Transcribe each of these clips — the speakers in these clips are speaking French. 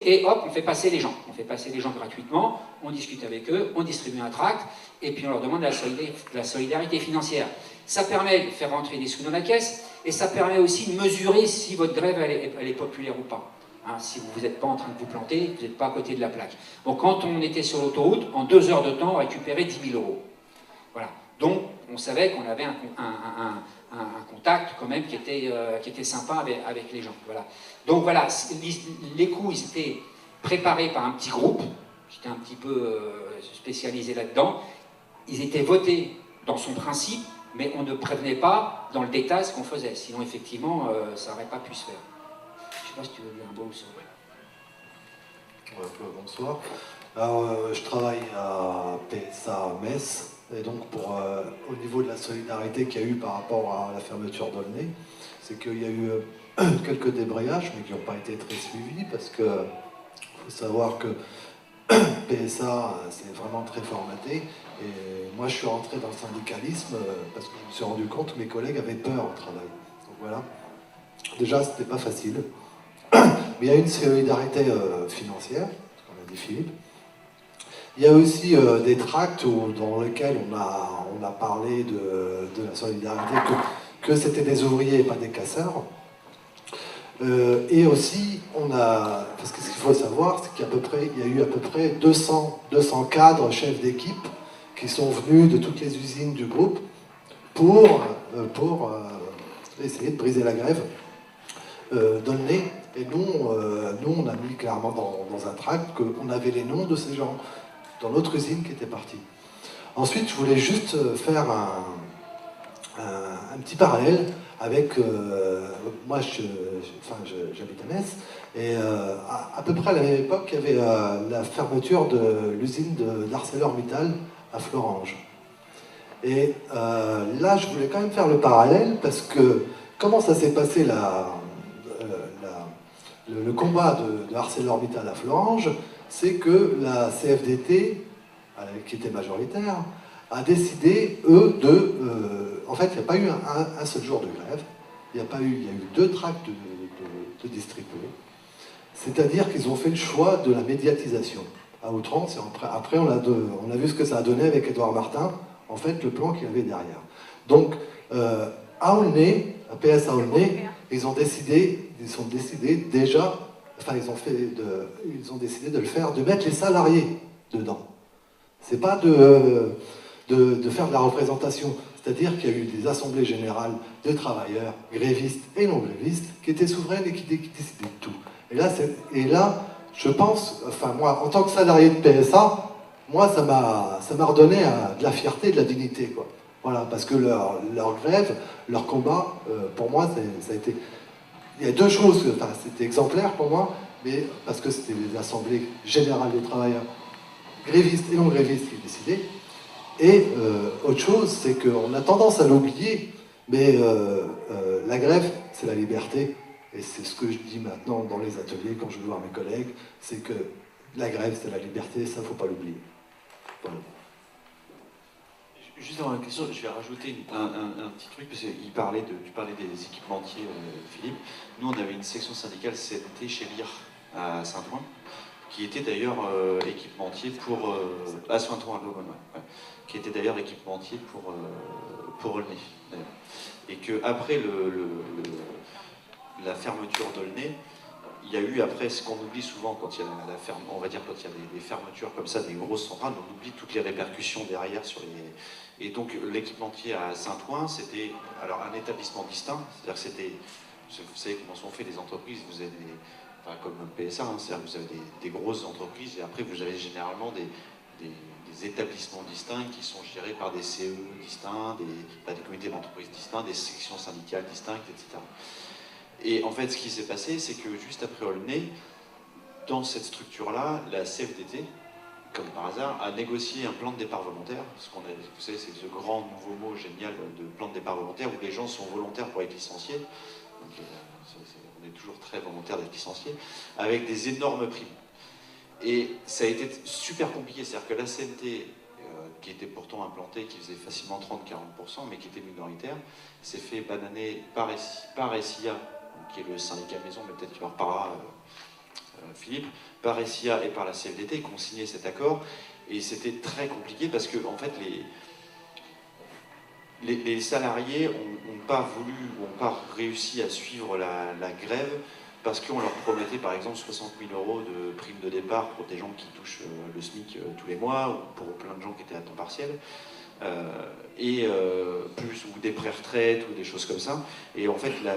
et hop, on fait passer les gens. On fait passer les gens gratuitement, on discute avec eux, on distribue un tract, et puis on leur demande la solidarité financière. Ça permet de faire rentrer des sous dans la caisse, et ça permet aussi de mesurer si votre grève elle est populaire ou pas. Hein, si vous n'êtes pas en train de vous planter, vous n'êtes pas à côté de la plaque. Bon, quand on était sur l'autoroute, en 2 heures de temps, on récupérait 10 000 €. Voilà. Donc, on savait qu'on avait un contact quand même qui était sympa avec les gens. Voilà. Donc voilà, les coups, ils étaient préparés par un petit groupe, qui était un petit peu spécialisé là-dedans. Ils étaient votés dans son principe, mais on ne prévenait pas dans le détail ce qu'on faisait. Sinon, effectivement, ça n'aurait pas pu se faire. Je ne sais pas si tu veux dire un mot sur ça. Bonsoir. Alors, je travaille à PSA Metz. Et donc, au niveau de la solidarité qu'il y a eu par rapport à la fermeture d'Aulnay, c'est qu'il y a eu quelques débrayages, mais qui n'ont pas été très suivis, parce qu'il faut savoir que PSA, c'est vraiment très formaté. Et moi, je suis rentré dans le syndicalisme parce que je me suis rendu compte que mes collègues avaient peur au travail. Donc voilà. Déjà, c'était pas facile. Mais il y a une solidarité financière, comme a dit Philippe. Il y a aussi des tracts dans lesquels on a parlé de la solidarité, que c'était des ouvriers et pas des casseurs. Et aussi, parce que ce qu'il faut savoir, c'est qu'il y a eu à peu près 200 cadres, chefs d'équipe, qui sont venus de toutes les usines du groupe pour essayer de briser la grève d'Aulnay. Et nous, on a mis clairement dans un tract qu'on avait les noms de ces gens dans l'autre usine qui était partie. Ensuite, je voulais juste faire un petit parallèle avec... moi, j'habite à Metz, et à peu près à la même époque, il y avait la fermeture de l'usine d'ArcelorMittal à Florange. Et là, je voulais quand même faire le parallèle, parce que comment ça s'est passé le combat de ArcelorMittal à Florange, c'est que la CFDT, qui était majoritaire, a décidé, eux, en fait, il n'y a pas eu un seul jour de grève, il y a eu 2 tracts de distribués. C'est-à-dire qu'ils ont fait le choix de la médiatisation à outrance, et après on a vu ce que ça a donné avec Édouard Martin, en fait, le plan qu'il y avait derrière. Donc, à Aulnay, à PSA Aulnay, ils ont décidé déjà, enfin ils ont décidé de le faire, de mettre les salariés dedans. C'est pas de faire de la représentation. C'est-à-dire qu'il y a eu des assemblées générales de travailleurs, grévistes et non grévistes, qui étaient souveraines et qui décidaient de tout. Et là, je pense, enfin moi, en tant que salarié de PSA, moi, ça m'a redonné de la fierté, de la dignité, quoi. Voilà, parce que leur grève, leur combat, pour moi, ça a été... Il y a 2 choses, enfin, c'était exemplaire pour moi, mais parce que c'était les assemblées générales des travailleurs, grévistes et non grévistes qui décidaient. Et autre chose, c'est qu'on a tendance à l'oublier, mais la grève, c'est la liberté. Et c'est ce que je dis maintenant dans les ateliers, quand je vais voir mes collègues, c'est que la grève, c'est la liberté, ça, il ne faut pas l'oublier. Voilà. Juste avant la question, je vais rajouter un petit truc, parce que tu parlais des équipementiers, Philippe. Nous, on avait une section syndicale CNT chez LIR à Saint-Ouen, qui était d'ailleurs équipementier pour... à Saint-Ouen, à l'Aumône, ouais. Qui était d'ailleurs équipementier pour Aulnay, d'ailleurs. Et qu'après la fermeture d'Aulnay, il y a eu après ce qu'on oublie souvent quand il y a on va dire quand il y a des fermetures comme ça, des grosses centrales, on oublie toutes les répercussions derrière sur les... Et donc l'équipementier à Saint-Ouen, c'était alors un établissement distinct, c'est-à-dire que c'était, vous savez comment sont faites les entreprises, vous avez enfin, comme PSA, hein, c'est-à-dire que vous avez des grosses entreprises et après vous avez généralement des établissements distincts qui sont gérés par des CE distincts, des comités d'entreprise distincts, des sections syndicales distinctes, etc. Et en fait, ce qui s'est passé, c'est que juste après Aulnay, dans cette structure-là, la CFDT, comme par hasard, a négocié un plan de départ volontaire. Vous savez, c'est ce grand nouveau mot génial de plan de départ volontaire où les gens sont volontaires pour être licenciés. Donc, on est toujours très volontaire d'être licencié, avec des énormes primes. Et ça a été super compliqué, c'est-à-dire que la CNT, qui était pourtant implantée, qui faisait facilement 30-40%, mais qui était minoritaire, s'est fait bananer par SIA, qui est le syndicat maison, mais peut-être qu'il en reparlera Philippe, par SIA et par la CFDT qui ont signé cet accord. Et c'était très compliqué parce que, en fait, les salariés n'ont pas voulu, n'ont pas réussi à suivre la grève parce qu'on leur promettait par exemple 60 000 € de prime de départ pour des gens qui touchent le SMIC tous les mois, ou pour plein de gens qui étaient à temps partiel, ou des pré-retraites ou des choses comme ça. Et en fait, la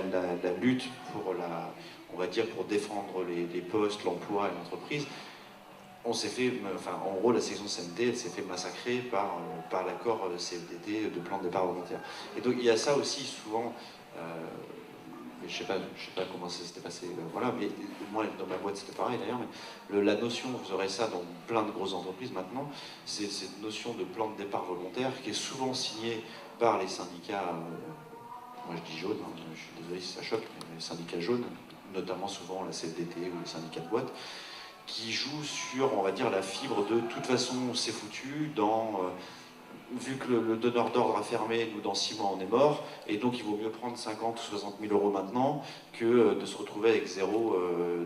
lutte pour on va dire pour défendre les postes, l'emploi et l'entreprise, on s'est fait, enfin, en gros, la section CNT, elle s'est fait massacrer par l'accord CFDT de plan de départ volontaire. Et donc, il y a ça aussi souvent, mais je sais pas comment ça s'était passé, voilà, mais moi, dans ma boîte, c'était pareil d'ailleurs, mais la notion, vous aurez ça dans plein de grosses entreprises maintenant, c'est cette notion de plan de départ volontaire qui est souvent signée par les syndicats, moi je dis jaunes, hein, je suis désolé si ça choque, mais les syndicats jaunes, notamment souvent la CFDT ou les syndicats de boîte, qui joue sur, on va dire, la fibre de toute façon c'est foutu, vu que le donneur d'ordre a fermé, nous dans 6 mois on est mort, et donc il vaut mieux prendre 50 ou 60 000 € maintenant que de se retrouver avec zéro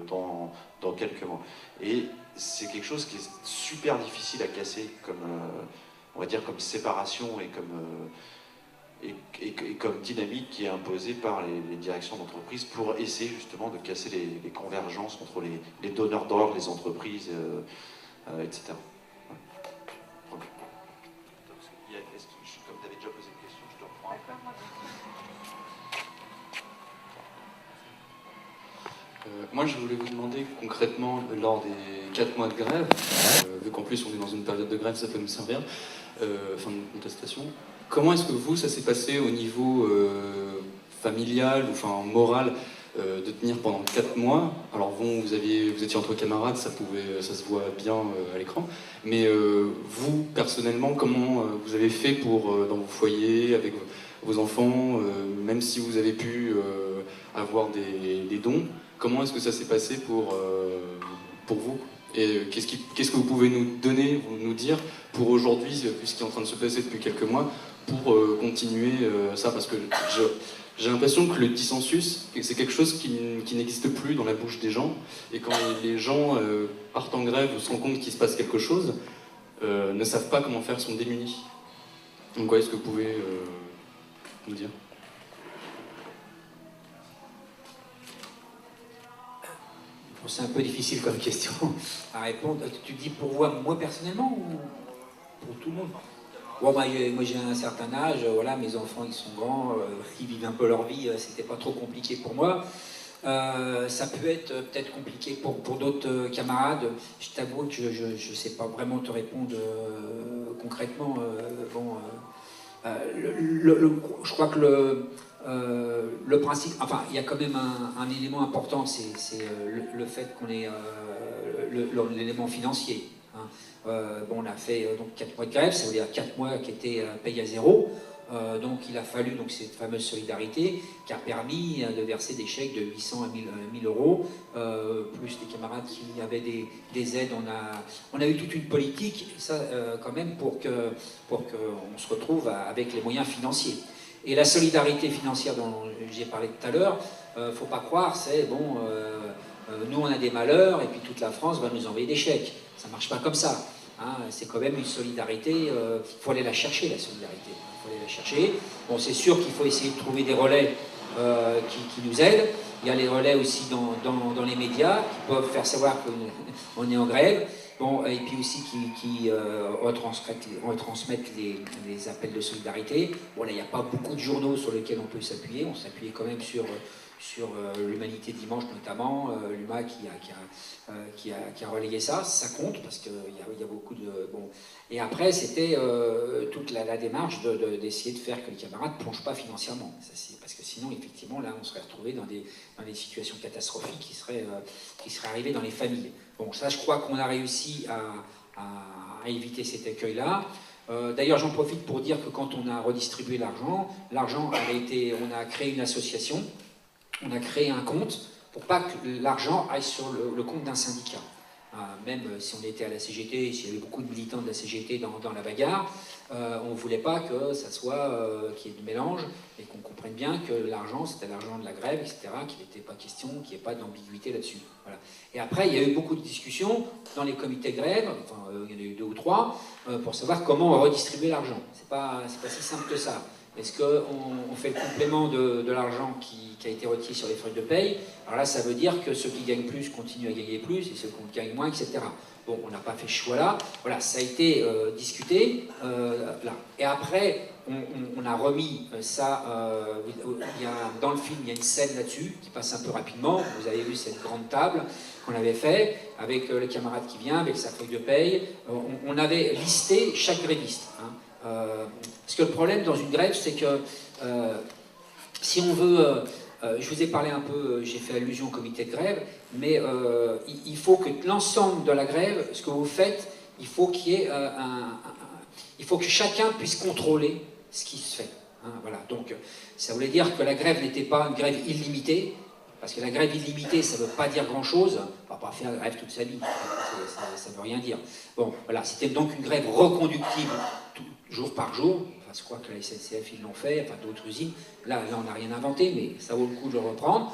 dans quelques mois. Et c'est quelque chose qui est super difficile à casser comme, on va dire, comme séparation et comme dynamique qui est imposée par les directions d'entreprise pour essayer justement de casser les convergences entre les donneurs d'ordre, les entreprises, etc. Donc, comme tu avais déjà posé une question, je te reprends après. Moi, je voulais vous demander concrètement, lors des 4 mois de grève, vu qu'en plus on est dans une période de grève, ça peut nous servir, enfin de contestation, comment est-ce que vous, ça s'est passé au niveau familial, ou enfin moral, de tenir pendant 4 mois? Alors bon, vous étiez entre camarades, ça se voit bien à l'écran, mais vous, personnellement, comment vous avez fait dans vos foyers, avec vos enfants, même si vous avez pu avoir des dons, comment est-ce que ça s'est passé pour vous? Et qu'est-ce que vous pouvez nous dire pour aujourd'hui, vu ce qui est en train de se passer depuis quelques mois, pour continuer ça? Parce que j'ai l'impression que le dissensus, c'est quelque chose qui n'existe plus dans la bouche des gens, et quand les gens partent en grève ou se rendent compte qu'il se passe quelque chose, ne savent pas comment faire, sont démunis. Donc quoi est-ce que vous pouvez nous dire? Bon, c'est un peu difficile comme question à répondre. Tu dis pour moi personnellement ou pour tout le monde? Bon, moi j'ai un certain âge, voilà, mes enfants ils sont grands, ils vivent un peu leur vie, c'était pas trop compliqué pour moi. Ça peut être peut-être compliqué pour d'autres camarades. Je t'avoue que je sais pas vraiment te répondre concrètement. Je crois que le principe, enfin, il y a quand même un élément important, c'est le fait qu'on ait l'élément financier. Hein. On a fait donc 4 mois de grève, ça veut dire 4 mois qui étaient payés à zéro. Donc il a fallu cette fameuse solidarité qui a permis de verser des chèques de 800 à 1000 €, plus des camarades qui avaient des aides. On a eu toute une politique, ça quand même, pour qu'on se retrouve avec les moyens financiers. Et la solidarité financière dont j'ai parlé tout à l'heure, faut pas croire, c'est bon, nous on a des malheurs et puis toute la France va nous envoyer des chèques. Ça marche pas comme ça. Hein, c'est quand même une solidarité, faut aller la chercher, la solidarité. Faut aller la chercher. Bon, c'est sûr qu'il faut essayer de trouver des relais qui nous aident. Il y a les relais aussi dans les médias qui peuvent faire savoir qu'on est en grève. Bon, et puis aussi qui retransmettent les appels de solidarité. Bon, là, il n'y a pas beaucoup de journaux sur lesquels on peut s'appuyer. On s'appuyait quand même sur l'Humanité Dimanche notamment, l'UMA qui a relayé ça. Ça compte parce qu'il y a beaucoup de... Bon. Et après, c'était toute la démarche d'essayer de faire que les camarades ne plongent pas financièrement. Ça, parce que sinon, effectivement, là, on serait retrouvé dans des situations catastrophiques qui seraient arrivées dans les familles. Bon, ça, je crois qu'on a réussi à éviter cet écueil-là. D'ailleurs, j'en profite pour dire que quand on a redistribué l'argent on a créé une association, on a créé un compte pour pas que l'argent aille sur le compte d'un syndicat. Même si on était à la CGT, s'il y avait beaucoup de militants de la CGT dans la bagarre, on ne voulait pas que ça soit, qu'il y ait de mélange, et qu'on comprenne bien que l'argent, c'était l'argent de la grève, etc., qu'il n'était pas question, qu'il n'y ait pas d'ambiguïté là-dessus. Voilà. Et après, il y a eu beaucoup de discussions dans les comités de grève, enfin, il y en a eu 2 ou 3, pour savoir comment redistribuer l'argent. C'est pas si simple que ça. Est-ce qu'on fait le complément de l'argent qui a été retiré sur les feuilles de paye? Alors là, ça veut dire que ceux qui gagnent plus continuent à gagner plus, et ceux qui gagnent moins, etc. Bon, on n'a pas fait ce choix-là. Voilà, ça a été discuté là. Et après, on a remis ça. Dans le film, il y a une scène là-dessus qui passe un peu rapidement. Vous avez vu cette grande table qu'on avait fait avec le camarade qui vient, avec sa feuille de paye. On avait listé chaque gréviste. Hein. Parce que le problème dans une grève, c'est que si on veut, je vous ai parlé un peu, j'ai fait allusion au comité de grève, mais il faut que l'ensemble de la grève, ce que vous faites, il faut qu'il y ait il faut que chacun puisse contrôler ce qui se fait. Hein, voilà. Donc ça voulait dire que la grève n'était pas une grève illimitée, parce que la grève illimitée, ça ne veut pas dire grand-chose. On ne va pas faire grève toute sa vie, ça ne veut rien dire. Bon, voilà, c'était donc une grève reconductible jour par jour. Enfin, je crois que la SNCF, ils l'ont fait, enfin d'autres usines. Là, on n'a rien inventé, mais ça vaut le coup de le reprendre.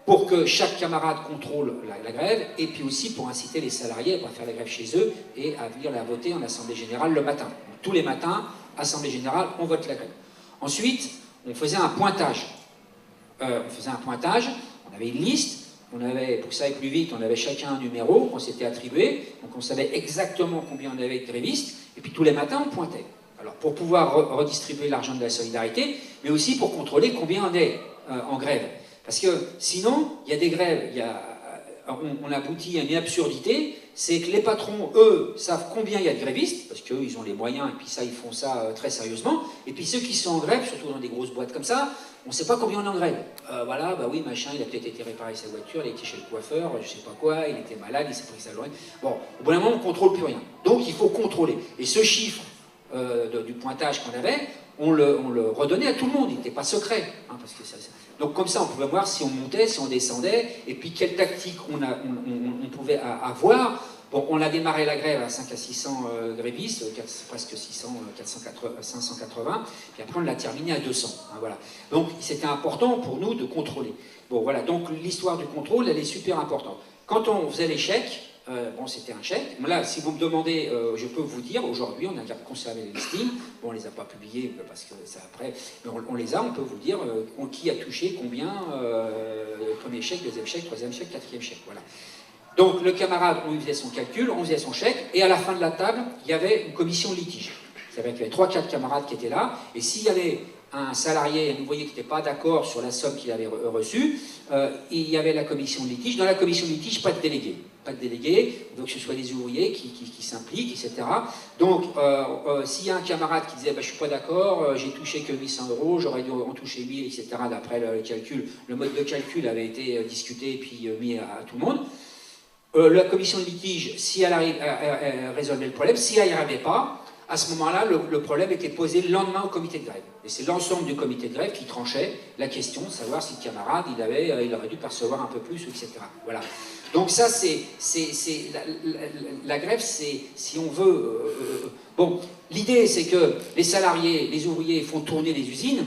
Pour que chaque camarade contrôle la grève, et puis aussi pour inciter les salariés à ne pas faire la grève chez eux et à venir la voter en Assemblée Générale le matin. Donc, tous les matins, Assemblée Générale, on vote la grève. Ensuite, on faisait un pointage. On avait une liste, pour que ça aille plus vite, on avait chacun un numéro qu'on s'était attribué, donc on savait exactement combien on avait de grévistes, et puis tous les matins on pointait. Alors pour pouvoir redistribuer l'argent de la solidarité, mais aussi pour contrôler combien on est en grève. Parce que sinon, il y a des grèves, on aboutit à une absurdité, c'est que les patrons, eux, savent combien il y a de grévistes, parce qu'eux, ils ont les moyens, et puis ça, ils font ça très sérieusement, et puis ceux qui sont en grève, surtout dans des grosses boîtes comme ça, on ne sait pas combien on est en grève. Voilà, bah oui, machin, il a peut-être été réparé sa voiture, il a été chez le coiffeur, je sais pas quoi, il était malade, il s'est pris sa journée. Bon, au bout d'un moment, on ne contrôle plus rien. Donc, il faut contrôler. Et ce chiffre du pointage qu'on avait, on le redonnait à tout le monde, il n'était pas secret. Hein, parce que donc comme ça, on pouvait voir si on montait, si on descendait, et puis quelle tactique on pouvait avoir. Bon, on a démarré la grève à 5 à 600 grévistes, presque 600, 580, puis après on l'a terminé à 200. Hein, voilà. Donc c'était important pour nous de contrôler. Bon voilà, donc l'histoire du contrôle, elle est super importante. Quand on faisait les chèques, bon, c'était un chèque. Là, si vous me demandez, je peux vous dire, aujourd'hui, on a conservé les listings. Bon, on ne les a pas publiés parce que c'est après, mais on les a, on peut vous dire qui a touché combien, premier chèque, deuxième chèque, troisième chèque, quatrième chèque. Voilà. Donc, le camarade, on lui faisait son calcul, on faisait son chèque, et à la fin de la table, il y avait une commission de litige. C'est-à-dire qu'il y avait 3-4 camarades qui étaient là, et s'il y avait un salarié, vous voyez, qui n'était pas d'accord sur la somme qu'il avait reçue, il y avait la commission de litige. Dans la commission de litige, pas de délégué. Pas de délégué, donc que ce soit les ouvriers qui s'impliquent, etc. Donc, s'il y a un camarade qui disait bah, « je ne suis pas d'accord, j'ai touché que 800 €, j'aurais dû en toucher 1000, etc. » D'après le calcul, le mode de calcul avait été discuté et puis mis à tout le monde. La commission de litige, si elle résolvait le problème, si elle n'y arrivait pas, à ce moment-là, le problème était posé le lendemain au comité de grève. Et c'est l'ensemble du comité de grève qui tranchait la question de savoir si le camarade, il aurait dû percevoir un peu plus, etc. Voilà. Donc ça, la grève, c'est, si on veut... bon, l'idée, c'est que les salariés, les ouvriers font tourner les usines.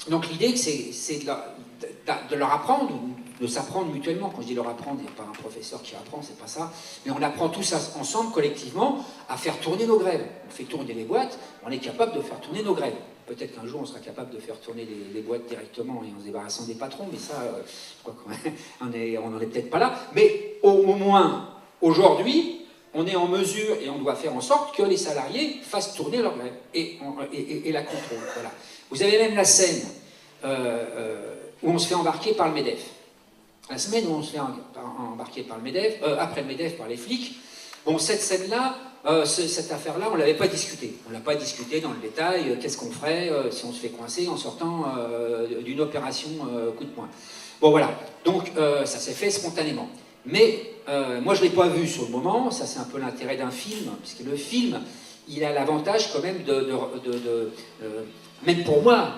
Donc l'idée, c'est de leur apprendre, de s'apprendre mutuellement. Quand je dis leur apprendre, il n'y a pas un professeur qui apprend, c'est pas ça. Mais on apprend tous ensemble, collectivement, à faire tourner nos grèves. On fait tourner les boîtes, on est capable de faire tourner nos grèves. Peut-être qu'un jour, on sera capable de faire tourner les boîtes directement et en se débarrassant des patrons, mais ça, je crois qu'on n'en est peut-être pas là. Mais au moins, aujourd'hui, on est en mesure et on doit faire en sorte que les salariés fassent tourner leur grève et la contrôlent. Voilà. Vous avez même la scène où on se fait embarquer par le MEDEF. La semaine où on se fait embarquer par le MEDEF, après le MEDEF par les flics, bon, cette scène-là, cette affaire-là, on ne l'avait pas discutée. On ne l'a pas discutée dans le détail, qu'est-ce qu'on ferait si on se fait coincer en sortant d'une opération coup de poing. Bon, voilà. Donc, ça s'est fait spontanément. Mais, moi, je ne l'ai pas vu sur le moment. Ça, c'est un peu l'intérêt d'un film, puisque le film, il a l'avantage quand même même pour moi,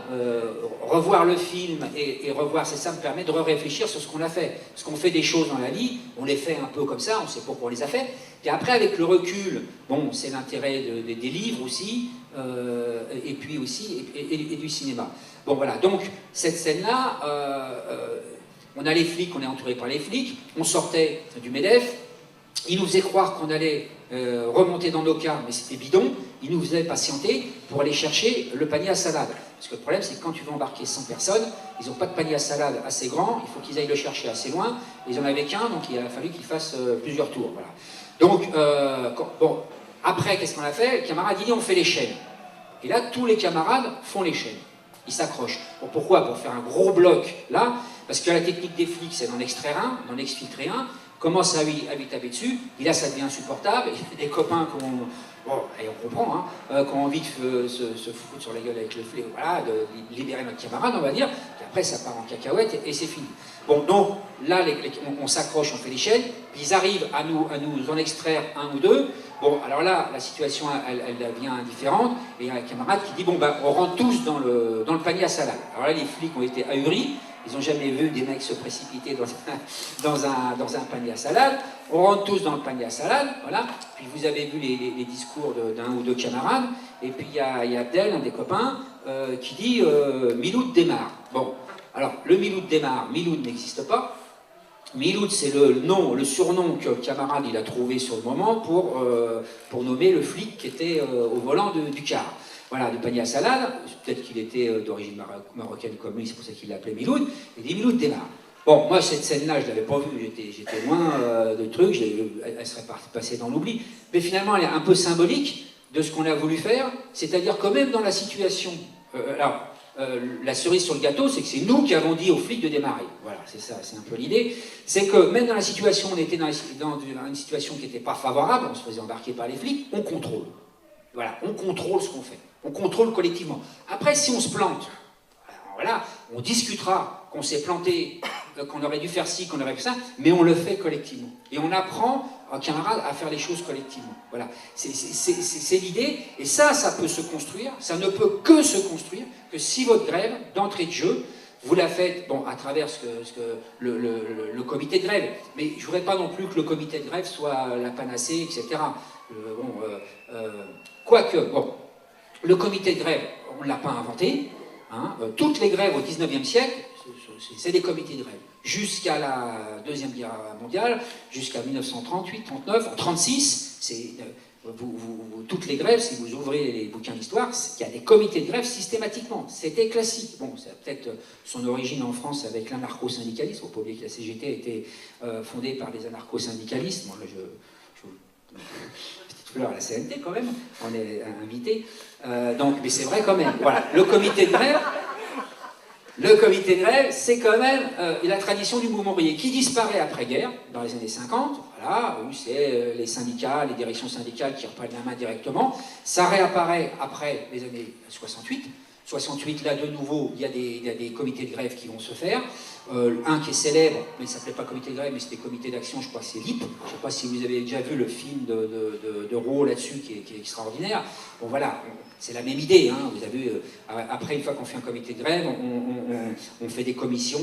revoir le film et revoir ça me permet de réfléchir sur ce qu'on a fait. Parce qu'on fait des choses dans la vie, on les fait un peu comme ça, on sait pourquoi on les a fait. Et après, avec le recul, bon, c'est l'intérêt des livres aussi, et puis aussi, et du cinéma. Bon, voilà, donc, cette scène-là, on a les flics, on est entouré par les flics, on sortait du MEDEF, ils nous faisaient croire qu'on allait remonter dans nos cars, mais c'était bidon, ils nous faisaient patienter pour aller chercher le panier à salade. Parce que le problème, c'est que quand tu veux embarquer 100 personnes, ils n'ont pas de panier à salade assez grand, il faut qu'ils aillent le chercher assez loin, ils n'en avaient qu'un, donc il a fallu qu'ils fassent plusieurs tours. Voilà. Donc, bon, après, qu'est-ce qu'on a fait? Le camarade dit, on fait les chaînes. Et là, tous les camarades font les chaînes. Ils s'accrochent. Bon, pourquoi? Pour faire un gros bloc, là, parce que la technique des flics, c'est d'en extraire un, d'en exfiltrer un, commence à lui taper dessus, et là, ça devient insupportable, et des copains bon, et on comprend, hein, qui ont envie de se foutre sur la gueule avec le fléau, voilà, de libérer notre camarade, on va dire, et après, ça part en cacahuète, et c'est fini. Bon, donc, là, on s'accroche, on fait les chaînes, puis ils arrivent à nous en extraire un ou deux. Bon, alors là, la situation, elle devient différente, et il y a un camarade qui dit, bon, ben, on rentre tous dans le panier à salade. Alors là, les flics ont été ahuris, ils n'ont jamais vu des mecs se précipiter dans un panier à salade. On rentre tous dans le panier à salade, voilà. Puis vous avez vu les discours d'un ou deux camarades, et puis il y a Abdel, un des copains, qui dit Miloud démarre. Bon, alors le Miloud démarre, Miloud n'existe pas. Miloud, c'est le surnom que le camarade il a trouvé sur le moment pour nommer le flic qui était au volant du car. Voilà, du panier à salade, peut-être qu'il était d'origine marocaine comme lui, c'est pour ça qu'il l'appelait Miloud, et dit Miloud démarre. Bon, moi, cette scène-là, je ne l'avais pas vue, j'étais loin de trucs, elle serait passée dans l'oubli, mais finalement, elle est un peu symbolique de ce qu'on a voulu faire, c'est-à-dire quand même dans la situation... la cerise sur le gâteau, c'est que c'est nous qui avons dit aux flics de démarrer. Voilà, c'est ça, c'est un peu l'idée. C'est que même dans la situation, on était dans une situation qui n'était pas favorable, on se faisait embarquer par les flics, on contrôle. Voilà, on contrôle ce qu'on fait. On contrôle collectivement. Après, si on se plante, voilà, on discutera qu'on s'est planté, qu'on aurait dû faire ci, qu'on aurait fait ça, mais on le fait collectivement. Et on apprend aux camarades à faire les choses collectivement. Voilà, c'est l'idée. Et ça peut se construire, ça ne peut que se construire que si votre grève, d'entrée de jeu, vous la faites, bon, à travers le comité de grève. Mais je ne voudrais pas non plus que le comité de grève soit la panacée, etc. Quoique, bon, le comité de grève, on ne l'a pas inventé. Hein, toutes les grèves au XIXe siècle, c'est des comités de grève. Jusqu'à la Deuxième Guerre mondiale, jusqu'à 1938, 39, en 1936, toutes les grèves, si vous ouvrez les bouquins d'histoire, il y a des comités de grève systématiquement. C'était classique. Bon, ça a peut-être son origine en France avec l'anarcho-syndicalisme. Il ne faut pas oublier que la CGT a été fondée par des anarcho-syndicalistes. Bon, là, petite fleur à la CNT quand même, on est invité. Mais c'est vrai quand même. Voilà, le comité de grève, c'est quand même la tradition du mouvement ouvrier qui disparaît après-guerre, dans les années 50, voilà, où c'est les syndicats, les directions syndicales qui reprennent la main directement. Ça réapparaît après les années 68. 68, là, de nouveau, il y a des comités de grève qui vont se faire. Un qui est célèbre, mais il ne s'appelait pas comité de grève, mais c'était comité d'action, je crois que c'est LIP. Je ne sais pas si vous avez déjà vu le film de Rouault là-dessus, qui est extraordinaire. Bon, voilà, c'est la même idée. Hein. Vous avez, après, une fois qu'on fait un comité de grève, on fait des commissions,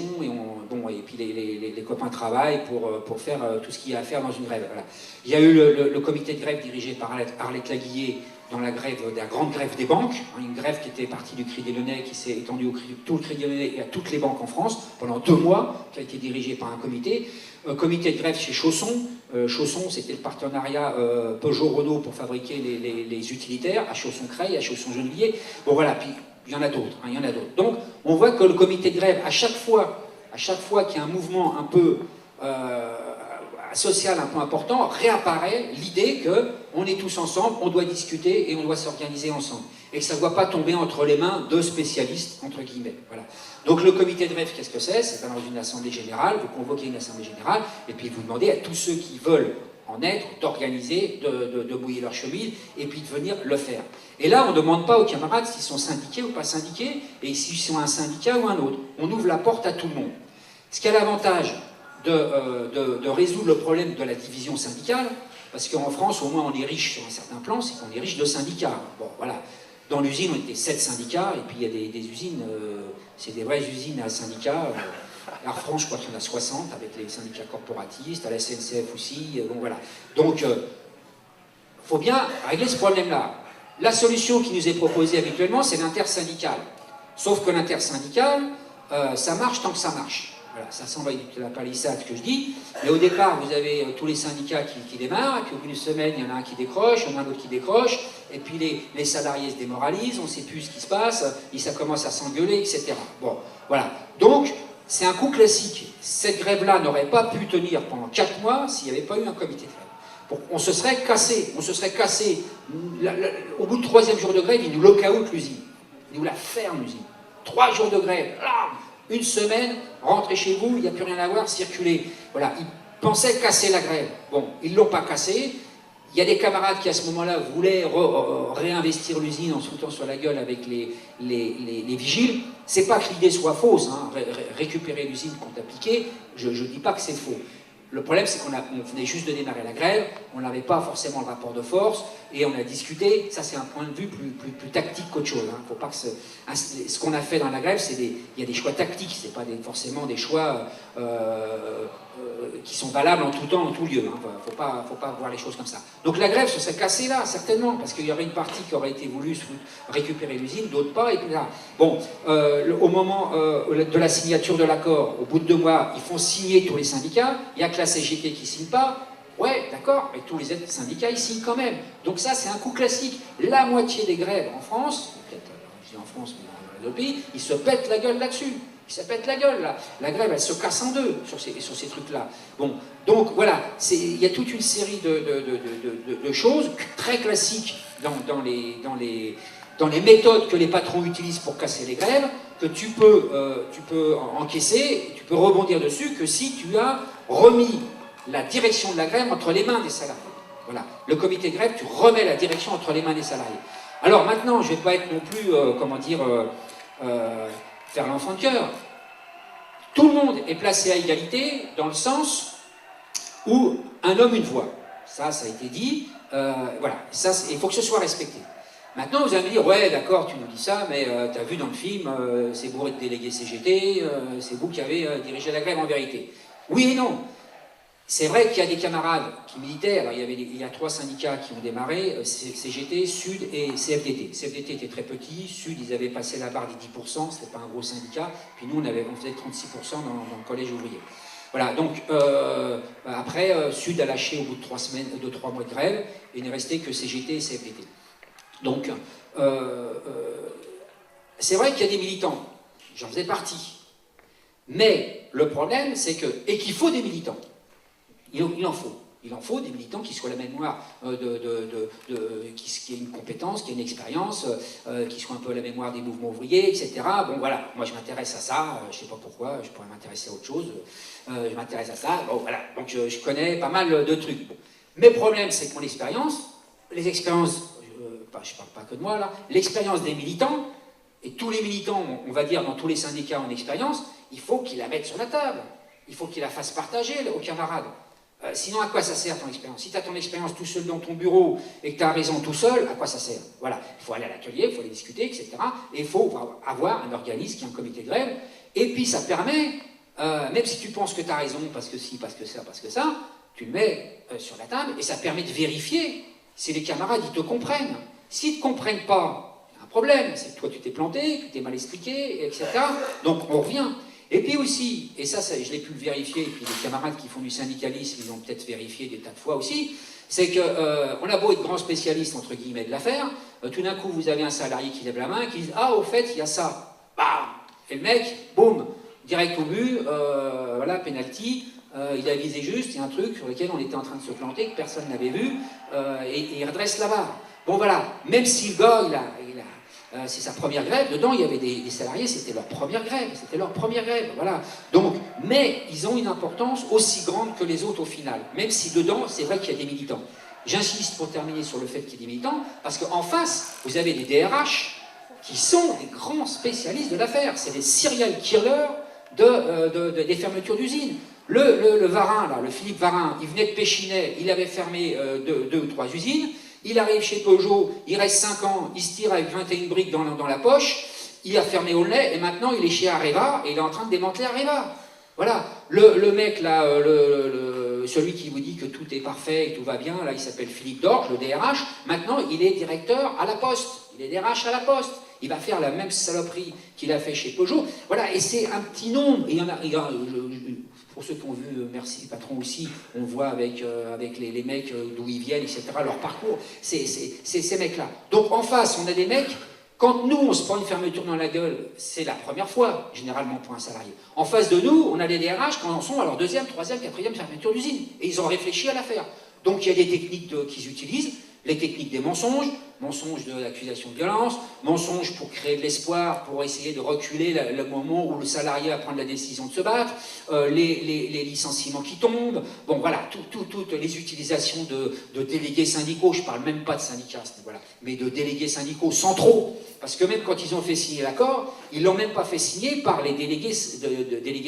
et puis les copains travaillent pour faire tout ce qu'il y a à faire dans une grève. Voilà. Il y a eu le comité de grève dirigé par Arlette Laguillet, dans la grande grève des banques, une grève qui était partie du Crédit Lyonnais, qui s'est étendue tout le Crédit Lyonnais et à toutes les banques en France pendant 2 mois, qui a été dirigée par un comité. Comité de grève chez Chausson. Chausson, c'était le partenariat Peugeot-Renault pour fabriquer les utilitaires, à Chausson-Creil, à Chausson-Gennevilliers. Bon voilà, puis il y en a d'autres, il y en a d'autres. Donc on voit que le comité de grève, à chaque fois qu'il y a un mouvement un peu social un peu important, réapparaît l'idée qu'on est tous ensemble, on doit discuter et on doit s'organiser ensemble. Et que ça ne doit pas tomber entre les mains de spécialistes, entre guillemets. Voilà. Donc le comité de grève, qu'est-ce que c'est? C'est dans une assemblée générale, vous convoquez une assemblée générale, et puis vous demandez à tous ceux qui veulent en être, d'organiser, de mouiller leur chemise, et puis de venir le faire. Et là, on ne demande pas aux camarades s'ils sont syndiqués ou pas syndiqués, et s'ils sont un syndicat ou un autre. On ouvre la porte à tout le monde. Ce qui a l'avantage de résoudre le problème de la division syndicale, parce qu'en France, au moins, on est riche sur un certain plan, c'est qu'on est riche de syndicats. Bon, voilà. Dans l'usine, on était 7 syndicats, et puis il y a des usines, c'est des vraies usines à syndicats. Air France, je crois qu'il y en a 60, avec les syndicats corporatistes, à la SNCF aussi, bon voilà. Donc, faut bien régler ce problème-là. La solution qui nous est proposée habituellement, c'est l'intersyndical. Sauf que l'intersyndical, ça marche tant que ça marche. Voilà, ça semble être la palissade que je dis, mais au départ, vous avez tous les syndicats qui démarrent, et puis au bout d'une semaine, il y en a un qui décroche, il y en a un autre qui décroche, et puis les salariés se démoralisent, on ne sait plus ce qui se passe, et ça commence à s'engueuler, etc. Bon, voilà. Donc, c'est un coup classique. Cette grève-là n'aurait pas pu tenir pendant 4 mois s'il n'y avait pas eu un comité de grève. On se serait cassé, au bout du 3e jour de grève, ils nous lock-out l'usine. Ils nous la ferment l'usine. 3 jours de grève, là, 1 semaine, rentrez chez vous, il n'y a plus rien à voir, circulez. Voilà, ils pensaient casser la grève. Bon, ils ne l'ont pas cassée. Il y a des camarades qui, à ce moment-là, voulaient réinvestir l'usine en se foutant sur la gueule avec les vigiles. C'est pas que l'idée soit fausse, hein. Récupérer l'usine qu'on t'a piquée, je ne dis pas que c'est faux. Le problème, c'est qu'on venait juste de démarrer la grève, on n'avait pas forcément le rapport de force, et on a discuté. Ça, c'est un point de vue plus tactique qu'autre chose. Hein. Faut pas que ce qu'on a fait dans la grève, il y a des choix tactiques, c'est pas forcément des choix qui sont valables en tout temps, en tout lieu. Hein. Faut pas voir les choses comme ça. Donc la grève se serait cassée là, certainement, parce qu'il y aurait une partie qui aurait été voulu récupérer l'usine, d'autres pas, et puis là. Bon, au moment de la signature de l'accord, au bout de 2 mois, ils font signer tous les syndicats, il n'y a que la CGT qui ne signe pas. Ouais, d'accord, mais tous les autres syndicats, ils signent quand même. Donc ça, c'est un coup classique. La moitié des grèves en France, peut-être, je dis en France, mais dans les autres pays, ils se pètent la gueule là-dessus. Ils se pètent la gueule, là. La grève, elle se casse en deux sur ces trucs-là. Bon, donc voilà, il y a toute une série de choses très classiques dans les méthodes que les patrons utilisent pour casser les grèves, que tu peux encaisser, tu peux rebondir dessus, que si tu as remis la direction de la grève entre les mains des salariés. Voilà. Le comité de grève, tu remets la direction entre les mains des salariés. Alors maintenant, je ne vais pas être non plus, faire l'enfant de cœur. Tout le monde est placé à égalité dans le sens où un homme, une voix. Ça a été dit. Voilà. Ça, il faut que ce soit respecté. Maintenant, vous allez me dire, ouais, d'accord, tu nous dis ça, mais tu as vu dans le film, c'est bourré de délégués CGT, c'est vous qui avez dirigé la grève en vérité. Oui et non. C'est vrai qu'il y a des camarades qui militaient. Alors il y a 3 syndicats qui ont démarré, CGT, Sud et CFDT. CFDT était très petit, Sud, ils avaient passé la barre des 10%, c'était pas un gros syndicat, puis nous, on faisait 36% dans le collège ouvrier. Voilà, donc après, Sud a lâché au bout de 3 mois de grève, et il n'est resté que CGT et CFDT. Donc, c'est vrai qu'il y a des militants, j'en faisais partie, mais le problème, c'est et qu'il faut des militants. Il en faut des militants qui soient la mémoire qui aient une compétence, qui aient une expérience, qui soient un peu la mémoire des mouvements ouvriers, etc. Bon voilà, moi je m'intéresse à ça, je ne sais pas pourquoi, je pourrais m'intéresser à autre chose, je m'intéresse à ça, bon voilà, donc je connais pas mal de trucs. Bon. Mes problèmes, c'est que mon expérience, les expériences, je ne parle pas que de moi là, l'expérience des militants, et tous les militants, on va dire dans tous les syndicats en expérience, il faut qu'ils la mettent sur la table, il faut qu'ils la fassent partager aux camarades. Sinon, à quoi ça sert ton expérience? Si tu as ton expérience tout seul dans ton bureau et que tu as raison tout seul, à quoi ça sert? Voilà, il faut aller à l'atelier, il faut aller discuter, etc. Et il faut avoir un organisme qui est un comité de grève. Et puis ça permet, même si tu penses que tu as raison, parce que si, parce que ça, tu le mets sur la table et ça permet de vérifier si les camarades ils te comprennent. S'ils ne te comprennent pas, il y a un problème, c'est que toi tu t'es planté, que tu t'es mal expliqué, etc. Donc on revient. Et puis aussi, et ça je l'ai pu le vérifier, et puis les camarades qui font du syndicalisme, ils l'ont peut-être vérifié des tas de fois aussi, c'est qu'on a beau être grand spécialiste, entre guillemets, de l'affaire, tout d'un coup, vous avez un salarié qui lève la main, qui dit « Ah, au fait, il y a ça. » Bam. Et le mec, boum, direct au but, voilà, penalty, il a visé juste, il y a un truc sur lequel on était en train de se planter, que personne n'avait vu, et il redresse la barre. Bon voilà, même si le gars, c'est sa première grève, dedans il y avait des salariés, c'était leur première grève, voilà. Donc, mais ils ont une importance aussi grande que les autres au final, même si dedans, c'est vrai qu'il y a des militants. J'insiste pour terminer sur le fait qu'il y ait des militants, parce qu'en face, vous avez des DRH qui sont des grands spécialistes de l'affaire, c'est des serial killers des fermetures d'usines. Le Varin, là, le Philippe Varin, il venait de Péchinet, il avait fermé 2 ou 3 usines, Il arrive chez Peugeot, il reste 5 ans, il se tire avec 21 briques dans la poche, il a fermé Aulnay, et maintenant il est chez Areva, et il est en train de démanteler Areva. Voilà, le mec là, celui qui vous dit que tout est parfait et tout va bien, là il s'appelle Philippe Dorge, le DRH, maintenant il est directeur à la Poste, il est DRH à la Poste. Il va faire la même saloperie qu'il a fait chez Peugeot. Voilà, et c'est un petit nombre. Et pour ceux qui ont vu, merci patron aussi, on voit avec les mecs d'où ils viennent, etc., leur parcours, c'est ces mecs-là. Donc en face, on a des mecs, quand nous, on se prend une fermeture dans la gueule, c'est la première fois, généralement, pour un salarié. En face de nous, on a les DRH quand on sont à leur 2e, 3e, 4e fermeture d'usine. Et ils ont réfléchi à l'affaire. Donc il y a des techniques qu'ils utilisent, les techniques des mensonges de l'accusation de violence, mensonges pour créer de l'espoir, pour essayer de reculer le moment où le salarié va prendre la décision de se battre, les licenciements qui tombent, bon voilà, toutes les utilisations de délégués syndicaux, je ne parle même pas de syndicats, voilà, mais de délégués syndicaux centraux, parce que même quand ils ont fait signer l'accord, ils ne l'ont même pas fait signer par les délégués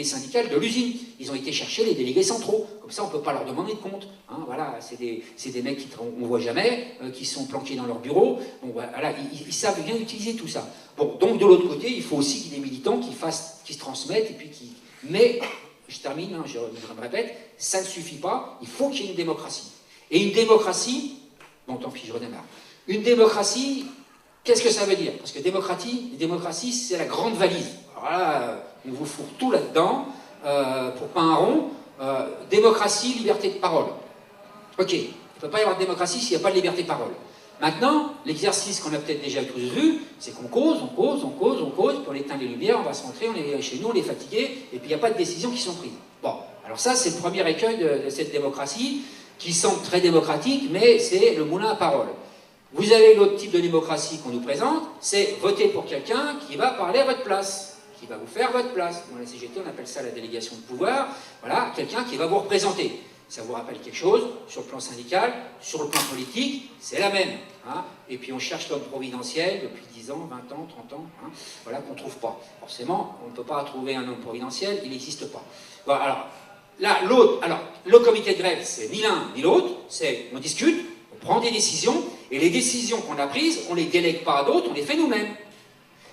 syndicaux de l'usine, ils ont été chercher les délégués centraux, comme ça on ne peut pas leur demander de compte, hein, voilà, c'est des mecs qu'on ne voit jamais, qui sont planqués dans leur bureau. Donc voilà, ils savent bien utiliser tout ça. Bon, donc de l'autre côté, il faut aussi qu'il y ait des militants qui se transmettent et puis qui. Mais, je termine, hein, je me répète, ça ne suffit pas, il faut qu'il y ait une démocratie. Et une démocratie, bon tant pis, je redémarre. Une démocratie, qu'est-ce que ça veut dire? Parce que démocratie, c'est la grande valise. Alors là, on vous fourre tout là-dedans, pour pas un rond. Démocratie, liberté de parole. Ok, il ne peut pas y avoir de démocratie s'il n'y a pas de liberté de parole. Maintenant, l'exercice qu'on a peut-être déjà tous vu, c'est qu'on cause, puis on éteint les lumières, on va se rentrer, on est chez nous, on est fatigué, et puis il n'y a pas de décisions qui sont prises. Bon, alors ça, c'est le premier écueil de cette démocratie, qui semble très démocratique, mais c'est le moulin à parole. Vous avez l'autre type de démocratie qu'on nous présente, c'est voter pour quelqu'un qui va parler à votre place, qui va vous faire votre place. Dans la CGT, on appelle ça la délégation de pouvoir. Voilà, quelqu'un qui va vous représenter. Ça vous rappelle quelque chose, sur le plan syndical, sur le plan politique, c'est la même. Hein, et puis on cherche l'homme providentiel depuis 10 ans, 20 ans, 30 ans, hein, voilà, qu'on ne trouve pas. Forcément, on ne peut pas trouver un homme providentiel, il n'existe pas. Bon, alors, là, le comité de grève, c'est ni l'un ni l'autre, c'est on discute, on prend des décisions, et les décisions qu'on a prises, on ne les délègue pas à d'autres, on les fait nous-mêmes.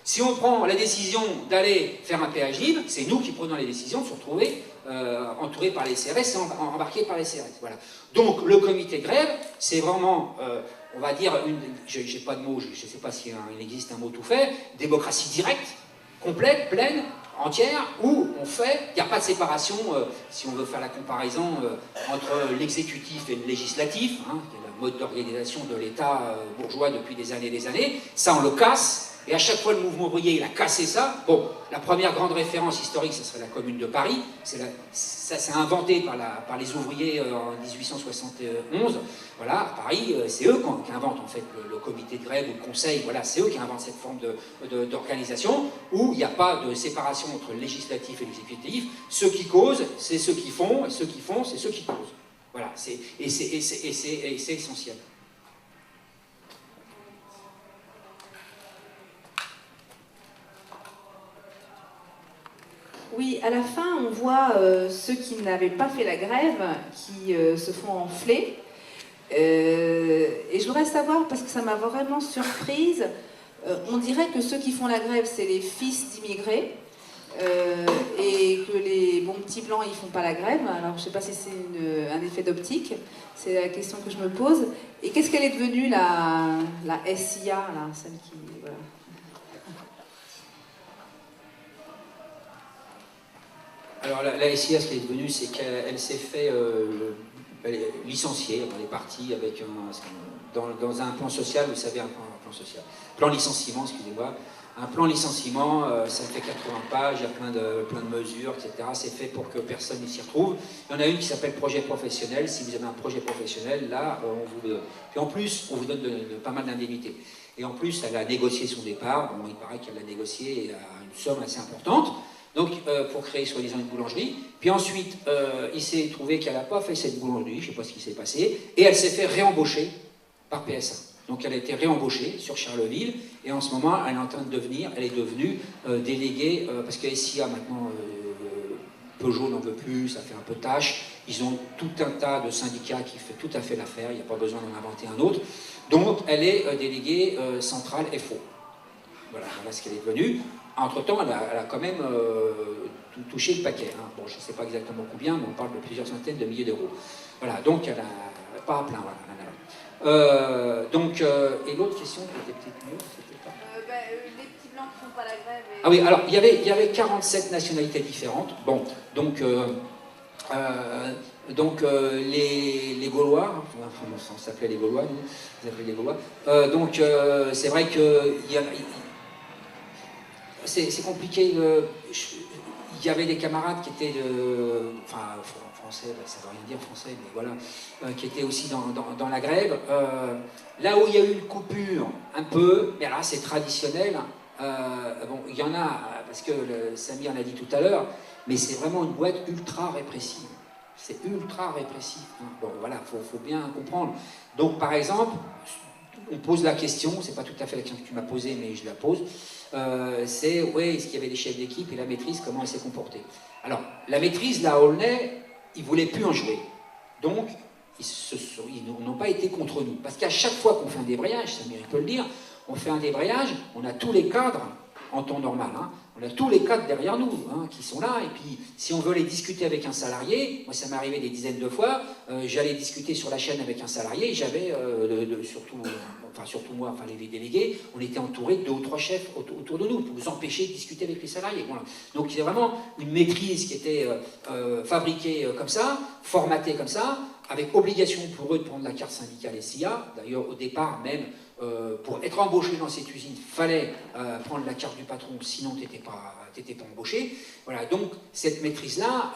Si on prend la décision d'aller faire un péage libre, c'est nous qui prenons les décisions de se retrouver entourés par les CRS et embarqués par les CRS. Voilà. Donc le comité de grève, c'est vraiment, on va dire, je n'ai pas de mots, je ne sais pas s'il existe un mot tout fait, démocratie directe, complète, pleine, entière, où on fait, il n'y a pas de séparation, si on veut faire la comparaison, entre l'exécutif et le législatif, hein, qui est le mode d'organisation de l'État bourgeois depuis des années, ça on le casse. Et à chaque fois, le mouvement ouvrier, il a cassé ça. Bon, la première grande référence historique, ce serait la Commune de Paris. Ça s'est inventé par les ouvriers en 1871. Voilà, à Paris, c'est eux qui inventent en fait le comité de grève ou le conseil. Voilà, c'est eux qui inventent cette forme d'organisation où il n'y a pas de séparation entre le législatif et l'exécutif. Ceux qui causent, c'est ceux qui font, et ceux qui font, c'est ceux qui causent. Voilà, c'est essentiel. Oui, à la fin, on voit ceux qui n'avaient pas fait la grève, qui se font enfler. Et je voudrais savoir, parce que ça m'a vraiment surprise, on dirait que ceux qui font la grève, c'est les fils d'immigrés, et que les bons petits blancs, ils font pas la grève. Alors, je ne sais pas si c'est un effet d'optique, c'est la question que je me pose. Et qu'est-ce qu'elle est devenue, la SIA, là, celle qui... Voilà. Alors la SIA, ce qu'elle est devenue, c'est qu'elle s'est fait licencier. Elle est partie avec dans un plan social, vous savez, un plan social. Plan licenciement, excusez-moi. Un plan licenciement, ça fait 80 pages, il y a plein de mesures, etc. C'est fait pour que personne ne s'y retrouve. Il y en a une qui s'appelle projet professionnel. Si vous avez un projet professionnel, là, puis en plus, on vous donne pas mal d'indemnités. Et en plus, elle a négocié son départ. Bon, il paraît qu'elle l'a négocié à une somme assez importante. Donc, pour créer soi-disant une boulangerie. Puis ensuite, il s'est trouvé qu'elle n'a pas fait cette boulangerie, je ne sais pas ce qui s'est passé, et elle s'est fait réembaucher par PSA. Donc, elle a été réembauchée sur Charleville, et en ce moment, elle est devenue déléguée, parce que SIA maintenant Peugeot n'en veut plus, ça fait un peu tâche. Ils ont tout un tas de syndicats qui fait tout à fait l'affaire, il n'y a pas besoin d'en inventer un autre. Donc elle est déléguée centrale FO. Voilà ce qu'elle est devenue. Entre-temps, elle a quand même touché le paquet. Hein. Bon, je ne sais pas exactement combien, mais on parle de plusieurs centaines de milliers d'euros. Voilà, donc elle a pas à plein. Voilà. Et l'autre question qui était peut-être mieux, c'était pas... les petits blancs qui ne font pas la grève. Et... Ah oui, alors il y avait 47 nationalités différentes. Bon, donc les Gaulois, enfin, on s'appelait les Gaulois, nous, ils appelaient les Gaulois. C'est vrai que c'est compliqué. Il y avait des camarades qui étaient français, ça ne veut rien dire français, mais voilà, qui étaient aussi dans la grève. Là où il y a eu une coupure, un peu, mais là c'est traditionnel. Bon, il y en a, parce que Samy en a dit tout à l'heure, mais c'est vraiment une boîte ultra répressive. C'est ultra répressif. Hein. Bon, voilà, faut bien comprendre. Donc, par exemple, on pose la question, c'est pas tout à fait la question que tu m'as posée, mais je la pose. C'est, est-ce qu'il y avait des chefs d'équipe et la maîtrise, comment elle s'est comportée? Alors, la maîtrise, là, à Aulnay, ils voulaient plus en jouer. Donc, ils n'ont pas été contre nous. Parce qu'à chaque fois qu'on fait un débrayage, Samir peut le dire, on fait un débrayage, on a tous les cadres en temps normal. Hein. On a tous les cadres derrière nous qui sont là. Et puis, si on veut aller discuter avec un salarié, moi ça m'est arrivé des dizaines de fois, j'allais discuter sur la chaîne avec un salarié, j'avais, surtout moi, enfin les délégués, on était entourés de 2 ou 3 chefs autour de nous pour nous empêcher de discuter avec les salariés. Voilà. Donc, c'est vraiment une maîtrise qui était fabriquée comme ça, formatée comme ça, avec obligation pour eux de prendre la carte syndicale SIA. D'ailleurs, au départ, même, pour être embauché dans cette usine, il fallait prendre la carte du patron, sinon tu n'étais pas embauché. Voilà, donc cette maîtrise-là,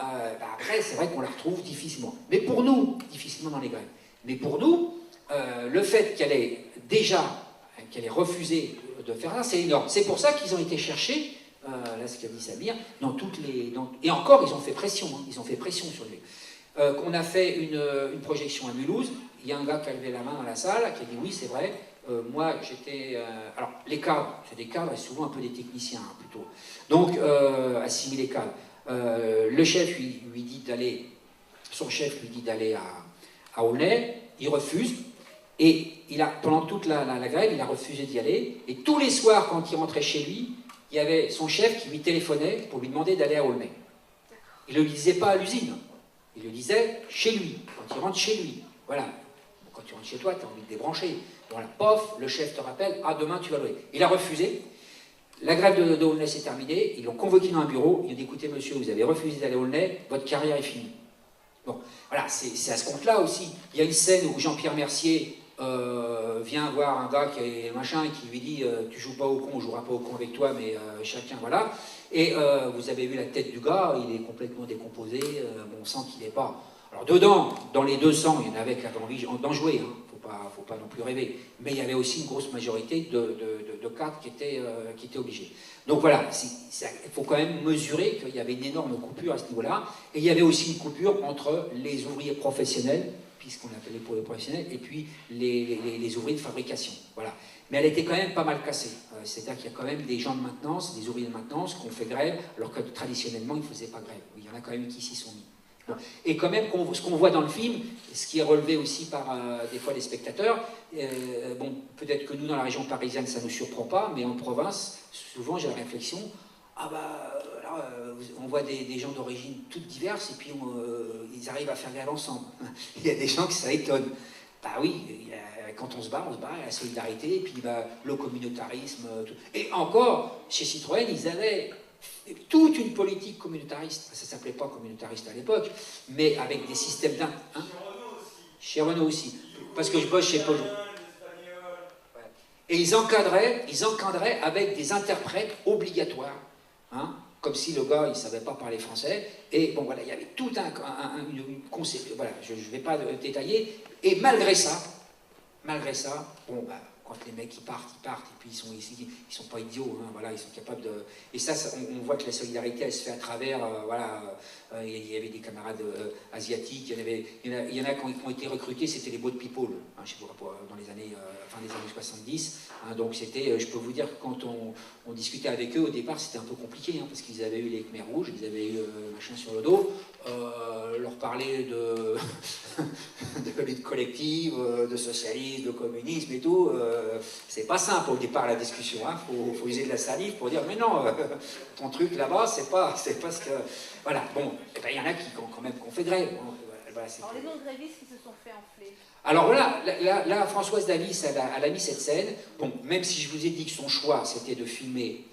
après, c'est vrai qu'on la retrouve difficilement. Mais pour nous, difficilement dans les grèves. Mais pour nous, le fait qu'elle ait refusé de faire ça, c'est énorme. C'est pour ça qu'ils ont été cherchés, là ce qu'a dit Samir, et encore, ils ont fait pression, hein, ils ont fait pression sur lui. Qu'on a fait une projection à Mulhouse, il y a un gars qui a levé la main dans la salle, qui a dit oui, c'est vrai. Moi, j'étais... alors, les cadres, c'est des cadres et souvent un peu des techniciens, hein, plutôt. Donc, assimiler cadres. Le chef lui dit d'aller... Son chef lui dit d'aller à Aulnay. Il refuse. Et pendant toute la grève, il a refusé d'y aller. Et tous les soirs, quand il rentrait chez lui, il y avait son chef qui lui téléphonait pour lui demander d'aller à Aulnay. Il ne le disait pas à l'usine. Il le disait chez lui, quand il rentre chez lui. Voilà. Quand tu rentres chez toi, tu as envie de débrancher. Voilà, pof, le chef te rappelle, demain tu vas louer. Il a refusé. La grève de Aulnay s'est terminée. Ils l'ont convoqué dans un bureau. Ils ont dit, écoutez monsieur, vous avez refusé d'aller à Aulnay, votre carrière est finie. Bon, voilà, c'est à ce compte-là aussi. Il y a une scène où Jean-Pierre Mercier vient voir un gars qui est machin et qui lui dit, tu joues pas au con, on jouera pas au con avec toi, mais chacun, voilà. Et vous avez vu la tête du gars, il est complètement décomposé, on sent qu'il n'est pas... Alors dedans, dans les 200, il y en avait qui avaient envie d'en jouer, hein. Faut pas non plus rêver. Mais il y avait aussi une grosse majorité de cadres qui étaient obligés. Donc voilà, il faut quand même mesurer qu'il y avait une énorme coupure à ce niveau-là. Et il y avait aussi une coupure entre les ouvriers professionnels, puisqu'on appelait pour les professionnels, et puis les ouvriers de fabrication. Voilà. Mais elle était quand même pas mal cassée. C'est-à-dire qu'il y a quand même des gens de maintenance, des ouvriers de maintenance qui ont fait grève, alors que traditionnellement, ils ne faisaient pas grève. Il y en a quand même qui s'y sont mis. Bon. Et quand même, ce qu'on voit dans le film, ce qui est relevé aussi par des fois les spectateurs, peut-être que nous, dans la région parisienne, ça ne nous surprend pas, mais en province, souvent j'ai la réflexion, on voit des gens d'origine toutes diverses, et puis ils arrivent à faire grève ensemble. Il y a des gens que ça étonne. Bah oui, quand on se bat, il y a la solidarité, et puis le communautarisme. Tout. Et encore, chez Citroën, ils avaient toute une politique communautariste. Ça ne s'appelait pas communautariste à l'époque, mais avec des systèmes d'un... Hein, chez Renault aussi. Parce que je bosse chez Peugeot. Ouais. Et ils encadraient avec des interprètes obligatoires. Hein, comme si le gars, il ne savait pas parler français. Et bon, voilà, il y avait tout une concept. Voilà, je ne vais pas détailler. Et malgré ça, bon, quand les mecs ils partent, et puis ils sont ici, ils sont pas idiots, hein, voilà, ils sont capables de... Et ça, on voit que la solidarité, elle se fait à travers, voilà, il y avait des camarades asiatiques, il y en a qui ont été recrutés, c'était les boat people, hein, je sais pas, dans les années, fin des années 70, hein, donc c'était, je peux vous dire que quand on discutait avec eux, au départ, c'était un peu compliqué, hein, parce qu'ils avaient eu les Khmers rouges, ils avaient eu machin sur le dos, leur parler de lutte collective, de socialisme, de communisme et tout, c'est pas simple au départ la discussion, hein. Faut user de la salive pour dire mais non, ton truc là-bas c'est pas ce que... Voilà, bon, il y en a qui quand même qui ont fait grève. Voilà, alors les non-grévistes qui se sont fait enfler. Alors voilà, là Françoise Davis, elle a mis cette scène, bon, même si je vous ai dit que son choix c'était de filmer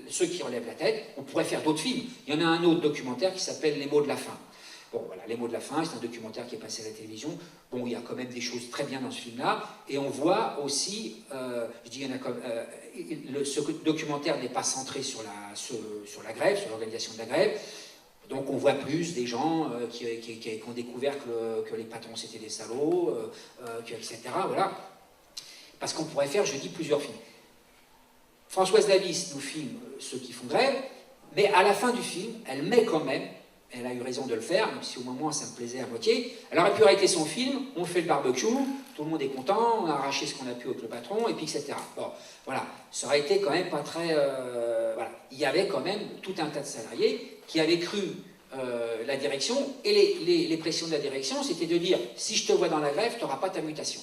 ceux qui relèvent la tête, on pourrait faire d'autres films. Il y en a un autre documentaire qui s'appelle Les mots de la fin. Bon, voilà, Les mots de la fin, c'est un documentaire qui est passé à la télévision. Bon, il y a quand même des choses très bien dans ce film-là. Et on voit aussi, je dis, il y en a comme, ce documentaire n'est pas centré sur la grève, sur l'organisation de la grève. Donc on voit plus des gens qui ont découvert que les patrons c'était des salauds, etc. Voilà. Parce qu'on pourrait faire, je dis, plusieurs films. Françoise Davis nous filme ceux qui font grève, mais à la fin du film, elle met quand même, elle a eu raison de le faire, même si au moment ça me plaisait à moitié, elle aurait pu arrêter son film, on fait le barbecue, tout le monde est content, on a arraché ce qu'on a pu avec le patron, et puis etc. Bon, voilà, ça aurait été quand même pas très... voilà. Il y avait quand même tout un tas de salariés qui avaient cru la direction, et les pressions de la direction, c'était de dire, si je te vois dans la grève, tu n'auras pas ta mutation.